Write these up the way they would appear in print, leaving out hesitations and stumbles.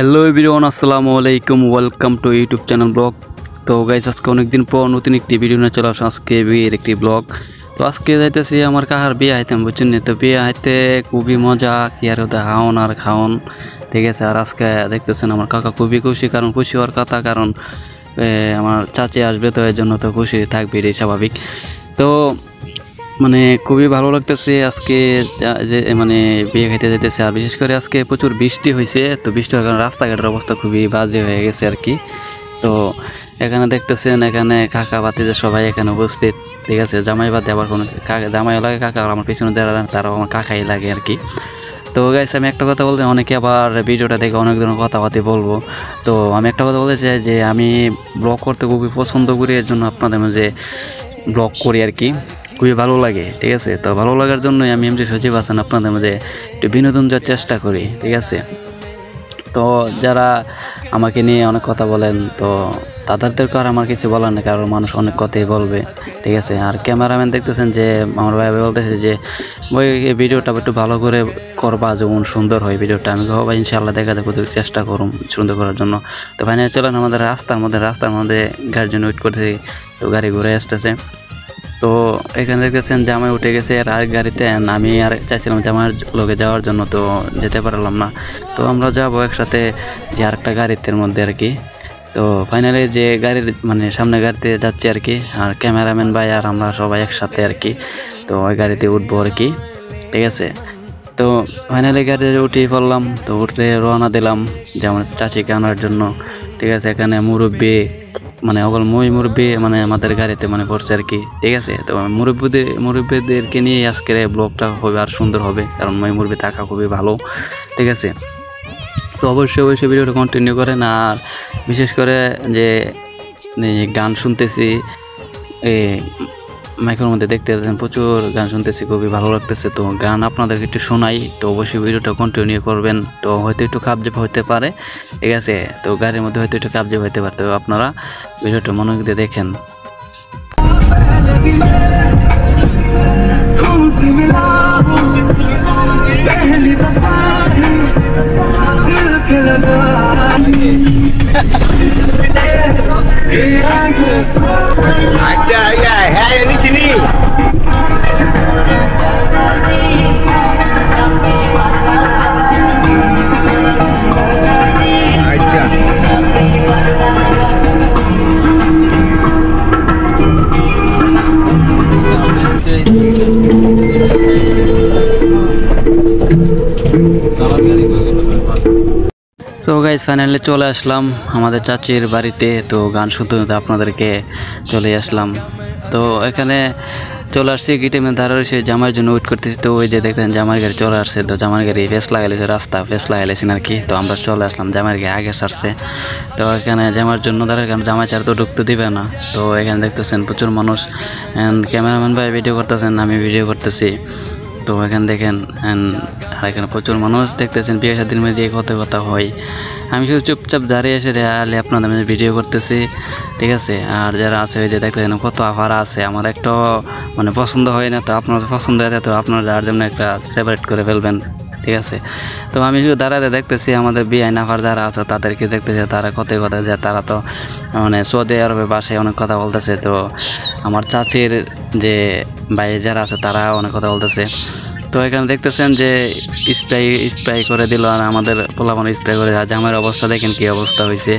Hello everyone, আসসালামু আলাইকুম। Welcome to YouTube channel blog. তো গাইস, আজকে অনেকদিন পর নতুন একটি ভিডিও নিয়ে চলে আসলাম। আজকে বিয়ের একটি ব্লগ। তো আজকে যাইতেছি আমার কাকার বিয়ে হাইতাম, বুঝছেন না? তো বিয়ে হাইতে খুবই মজা, কি আর ওদের হাওন আর খাওন, ঠিক আছে। আর আজকে দেখতেছেন আমার কাকা খুবই খুশি, কারণ খুশি হওয়ার কথা, কারণ আমার চাচি আসবে, তো এর জন্য তো খুশি থাকবে, এটাই স্বাভাবিক। তো মানে খুবই ভালো লাগতেছে আজকে যে মানে বিয়ে খাইতে যেতেছে। আর বিশেষ করে আজকে প্রচুর বৃষ্টি হয়েছে, তো বৃষ্টি হওয়ার কারণে রাস্তাঘাটের অবস্থা খুবই বাজে হয়ে গেছে আর কি। তো এখানে দেখতেছেন, এখানে কাকা বাতিজা সবাই এখানে উপস্থিত, ঠিক আছে। জামাই বাদে আবার কোনো কাকা জামাইও লাগে, কাকা আমার পিছনে যারা তারাও আমার কাকাই লাগে আর কি। তো গাইস, আমি একটা কথা বলতে, অনেকে আবার ভিডিওটা দেখে অনেক ধরনের কথাবার্তা বলবো। তো আমি একটা কথা বলতে চাই যে আমি ব্লগ করতে খুবই পছন্দ করি, এর জন্য আপনাদের মাঝে ব্লগ করি আর কি। খুবই ভালো লাগে, ঠিক আছে। তো ভালো লাগার জন্যই আমি এমনি সজীব আছেন আপনাদের মধ্যে একটু বিনোদন দেওয়ার চেষ্টা করি, ঠিক আছে। তো যারা আমাকে নিয়ে অনেক কথা বলেন, তো তাদেরকে আর আমার কিছু বলার নেই, কারণ মানুষ অনেক কথাই বলবে, ঠিক আছে। আর ক্যামেরাম্যান দেখতেছেন যে আমার ভাই বলতেছে যে ওই ভিডিওটা একটু ভালো করে করবা, যেমন সুন্দর হয় ভিডিওটা। আমি ভাই ইনশাআল্লাহ দেখা যাক, চেষ্টা করুন সুন্দর করার জন্য। তো ফাইনালি চলেন আমাদের রাস্তার মধ্যে গাড়ির জন্য ওয়েট করতেছি। তো গাড়ি ঘুরে আসতেছে। তো এখানে দেখতেছেন জামাই উঠে গেছে আর আরেক গাড়িতে, আমি আর চাইছিলাম জামাইয়ের লোকে যাওয়ার জন্য, তো যেতে পারলাম না। তো আমরা যাবো একসাথে যে আরেকটা গাড়িতে মধ্যে আর কি। তো ফাইনালি যে গাড়ির মানে সামনে গাড়িতে যাচ্ছি আর কি, আর ক্যামেরাম্যান ভাই আর আমরা সবাই একসাথে আর কি। তো ওই গাড়িতে উঠবো আর কি, ঠিক আছে। তো ফাইনালি গাড়িতে উঠেই পড়লাম। তো উঠে রওনা দিলাম যে আমার চাচিকে আনার জন্য, ঠিক আছে। এখানে মুরব্বী মানে অকল মুরব্বী মানে আমাদের গাড়িতে মানে পড়ছে আর কি, ঠিক আছে। তো মুরব্বীদেরকে নিয়ে আজকের এই ব্লগটা হবে আর সুন্দর হবে, কারণ মুরব্বী থাকা খুবই ভালো, ঠিক আছে। তো অবশ্যই ভিডিওটা কন্টিনিউ করেন। আর বিশেষ করে যে গান শুনতেছি মাইকের মধ্যে, দেখতে পাচ্ছেন প্রচুর গান শুনতেছি, খুবই ভালো লাগতেছে। তো গান আপনাদেরকে একটু শোনাই, তো অবশ্যই ভিডিওটা কন্টিনিউ করবেন। তো হয়তো একটু কাবজেব হতে পারে, ঠিক আছে। তো গাড়ির মধ্যে হয়তো একটু কাবজেব হতে পারে, তো আপনারা ভিডিওটা মনোযোগ দিয়ে দেখেন। আচ্ছা হ্যাঁ এনি চিনি আচ্ছা সো গাইস, ফাইনালি চলে আসলাম আমাদের চাচির বাড়িতে। তো গান শুনতে শুনতে আপনাদেরকে চলে আসলাম। তো এখানে চলে আসছি, গেটে ধারে এসে জামাইয়ের জন্য ওয়েট করতেছি। তো ওই যে দেখেন জামাইয়ের গাড়ি চলে আসছে। তো জামাইয়ের গাড়ি ফেস লাগাইছে, রাস্তা ফেস লাগাইলেছেন আর কি। তো আমরা চলে আসলাম, জামাইয়ের গাড়ি আগে সারছে। তো এখানে জামাইয়ের জন্য দাঁড়ায়, কারণ জামাই চার তো ঢুকতে দিবে না। তো এখানে দেখতেছেন প্রচুর মানুষ, ক্যামেরাম্যান ভাই ভিডিও করতেছেন, আমি ভিডিও করতেছি। তো এখানে দেখেন, আর এখানে প্রচুর মানুষ দেখতেছেন। বিয়ে শাদীর মধ্যে কথা হয়, আমি শুধু চুপচাপ দাঁড়িয়ে এসে রেয়ালি আপনাদের মধ্যে ভিডিও করতেছি, ঠিক আছে। আর যারা আছে ওই যে দেখতেছেন কত আফারা আছে, আমার একটা মানে পছন্দ হয় না। তো আপনার পছন্দ হয়, তো আপনারা যার জন্য একটা সেপারেট করে ফেলবেন, ঠিক আছে। তো আমি শুধু দাঁড়াতে দেখতেছি, আমাদের বিআই নাফার যারা আছে তাদেরকে দেখতেছি, তারা কথা যে তারা তো মানে সৌদি আরবে বাসায় অনেক কথা বলতেছে। তো আমার চাচির যে ভাই যারা আছে তারা অনেক কথা বলতেছে। তো এখানে দেখতেছেন যে স্প্রে করে দিল, আর আমাদের পোলাপান স্প্রে করে, জামাইয়ের অবস্থা দেখেন কি অবস্থা হয়েছে।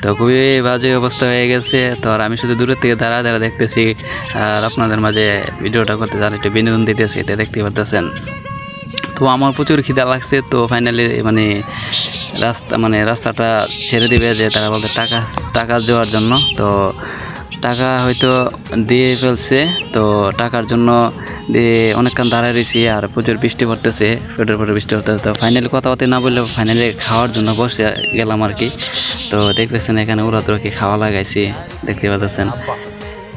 তো খুবই বাজে অবস্থা হয়ে গেছে। তো আর আমি শুধু দূরের থেকে দাঁড়া দেখতেছি, আর আপনাদের মাঝে ভিডিওটা করতে আর একটু বিনোদন দিতেছি, এটা দেখতে পারতেছেন। তো আমার প্রচুর খিদা লাগছে। তো ফাইনালি মানে রাস্তাটা ছেড়ে দিবে, যে তারা বলতে টাকা দেওয়ার জন্য। তো টাকা হয়তো দিয়ে ফেলছে, তো টাকার জন্য দিয়ে অনেকক্ষণ দাঁড়ায় রয়েছি, আর প্রচুর বৃষ্টি পড়তেছে, পেটের পরে বৃষ্টি পড়তেছে। তো ফাইনালি কথাবার্তা না বললে ফাইনালি খাওয়ার জন্য বসে গেলাম আর কি। তো দেখতেছেন এখানে কি খাওয়া লাগাইছি, দেখতে পাচ্ছেন।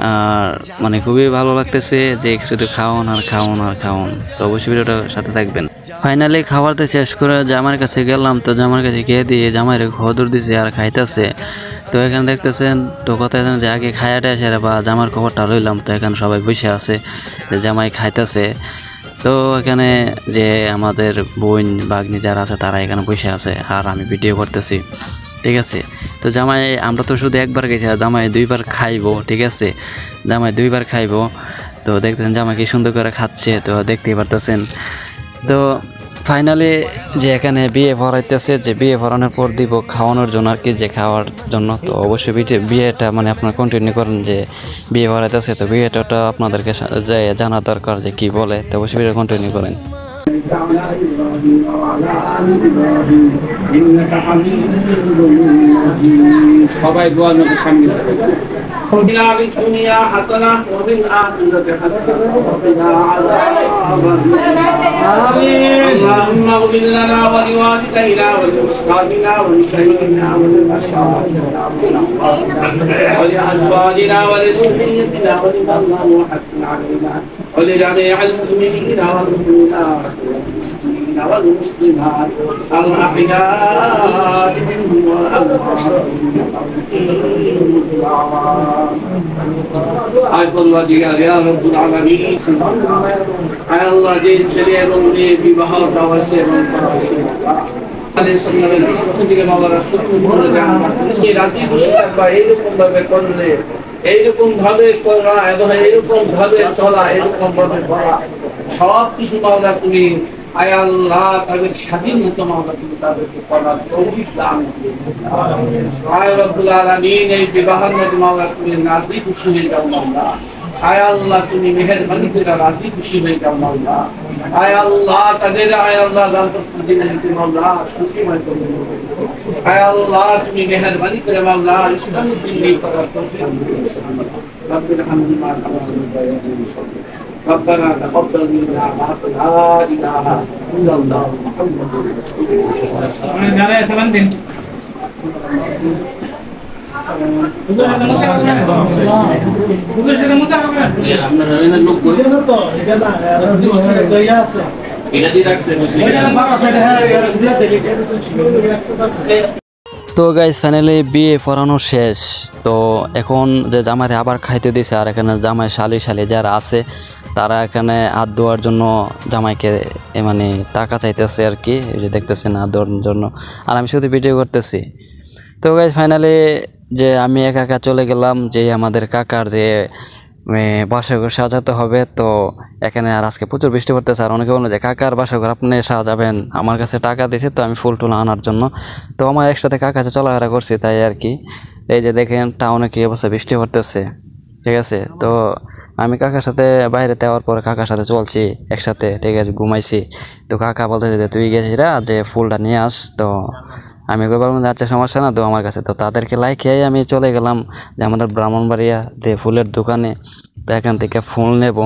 আর মানে খুবই ভালো লাগতেছে যে শুধু খাওয়ান। তো অবশ্যই ভিডিওটা সাথে থাকবেন। ফাইনালি খাবারটা শেষ করে জামার কাছে গেলাম। তো জামার কাছে গিয়ে দিয়ে জামাইরে খদর দিছে আর খাইতেছে। তো এখানে দেখতেছেন, তো কথা যে আগে খায়াটা এসে বা জামার খবরটা লইলাম। তো এখানে সবাই বসে আছে, যে জামাই খাইতেছে। তো এখানে যে আমাদের বোন বাগনি যারা আছে তারা এখানে বসে আছে আর আমি ভিডিও করতেছি, ঠিক আছে। তো জামাই আমরা তো শুধু একবার গেছি, আর জামাই দুইবার খাইবো, ঠিক আছে, জামাই দুইবার খাইবো। তো দেখতেছেন জামাই কি সুন্দর করে খাচ্ছে, তো দেখতেই পারতেছেন। তো ফাইনালি যে এখানে বিয়ে ভরাইতেছে, যে বিয়ে ভরানোর পর দিব খাওয়ানোর জন্য আর কি, যে খাওয়ার জন্য। তো অবশ্যই বিয়েটা মানে আপনারা কন্টিনিউ করেন যে বিয়ে ভরাইতেছে, তো বিয়েটা আপনাদেরকে জানা দরকার যে কি বলে, তো অবশ্যই ভিডিও কন্টিনিউ করেন। সবাই দোয়ার মধ্যে সামিল হবে। قلنا بالدنيا حسنة وفي الآخرة حسنة وقنا عذاب آمين. اللهم اغفر لنا ولوالدينا ولأصحابنا ولشهيدنا ولمشايخنا ولأزواجنا ولذريتنا ولمن الله حق علينا ولجميع المؤمنين والمؤمنات والمسلمين والمسلمات الأحياء منهم والأموات يا رب العالمين. আয় আল্লাহ, যে ছেলে এবং মেয়ে বিবাহ দেওয়া হয়েছে এবং করা হয়েছে এইরকম ভাবে করলে, এইরকম ভাবে করা এবং এইরকম ভাবে চলা, এরকম ভাবে করা সব কিছু মাওলা তুমি আয় আল্লাহ তাদের স্বাধীন মতো মাওলা তুমি তাদেরকে করার তৌফিক দান করো। আয় রব্বুল আলামিন, এই বিবাহের মধ্যে মাওলা তুমি রাজি খুশি হয়ে যাও মাওলা। আয় আল্লাহ তুমি মেহেরবানি করে রাজি খুশি হয়ে যাও মাওলা। আয় আল্লাহ তাদের আয় আল্লাহ দাম্পত্য জীবনকে মাওলা সুখময় করে দাও। আয় আল্লাহ তুমি মেহেরবানি করে মাওলা ইসলামী দিল্লি করার তৌফিক দান করো। রব্বুল হামদুলিল্লাহ ربنا تقبل منا وهب لا اله الا الله محمد رسول তো গাইস ফাইনালি বিয়ে পড়ানো শেষ। তো এখন যে জামাইরে আবার খাইতে দিছে, আর এখানে জামাই শালি যারা আছে তারা এখানে হাত ধোয়ার জন্য জামাইকে মানে টাকা চাইতেছে আর কি, এই যে দেখতেছেন হাত ধোয়ার জন্য, আর আমি শুধু ভিডিও করতেছি। তো গাইস ফাইনালি যে আমি একা একা চলে গেলাম, যে আমাদের কাকার যে বাসাঘর সাজাতে হবে। তো এখানে আর আজকে প্রচুর বৃষ্টি পড়তেছে, আর অনেকে বললো যে কাকার বাসাঘর আপনি সাজাবেন, আমার কাছে টাকা দিয়েছে তো আমি ফুল টুল আনার জন্য। তো আমার একসাথে কাকা চলাফেরা করছি তাই আর কি। এই যে দেখেন টাউনে কি অবস্থা, বৃষ্টি পড়তেছে, ঠিক আছে। তো আমি কাকার সাথে বাইরে দেওয়ার পরে কাকার সাথে চলছি একসাথে, ঠিক আছে, ঘুমাইছি। তো কাকা বলতেছে যে তুই গেছিস যে ফুলটা নিয়ে আস। তো আমি বললাম যে আচ্ছা সমস্যা না, তো আমার কাছে। তো তাদেরকে খেয়ে আমি চলে গেলাম যে আমাদের ব্রাহ্মণবাড়িয়া যে ফুলের দোকানে। তো এখান থেকে ফুল নেব,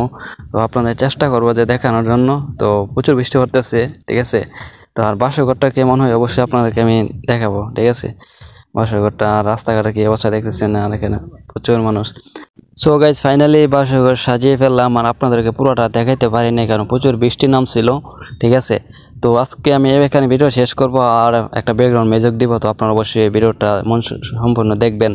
তো আপনাদের চেষ্টা করবো যে দেখানোর জন্য। তো প্রচুর বৃষ্টি পড়তেছে, ঠিক আছে। তো আর বাসঘরটা কেমন হয় অবশ্যই আপনাদেরকে আমি দেখাবো, ঠিক আছে। বাসঘরটা রাস্তাঘাটে কি অবস্থা দেখতেছেন, আর এখানে প্রচুর মানুষ। সো গাইজ ফাইনালি বাসঘর সাজিয়ে ফেললাম, আর আপনাদেরকে পুরোটা দেখাইতে পারিনি কারণ প্রচুর বৃষ্টি নামছিল, ঠিক আছে। তো আজকে আমি এখানে ভিডিও শেষ করব, আর একটা ব্যাকগ্রাউন্ড মিউজিক দিব। তো আপনারা অবশ্যই ভিডিওটা সম্পূর্ণ দেখবেন।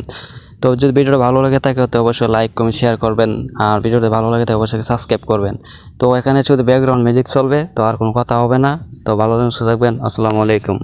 তো যদি ভিডিওটা ভালো লাগে থাকে তো অবশ্যই লাইক কমেন্ট শেয়ার করবেন, আর ভিডিওটা ভালো লাগে থাকে অবশ্যই সাবস্ক্রাইব করবেন। তো এখানে শুধু ব্যাকগ্রাউন্ড মিউজিক চলবে, তো আর কোনো কথা হবে না। তো ভালো থাকবেন, আসসালামু আলাইকুম।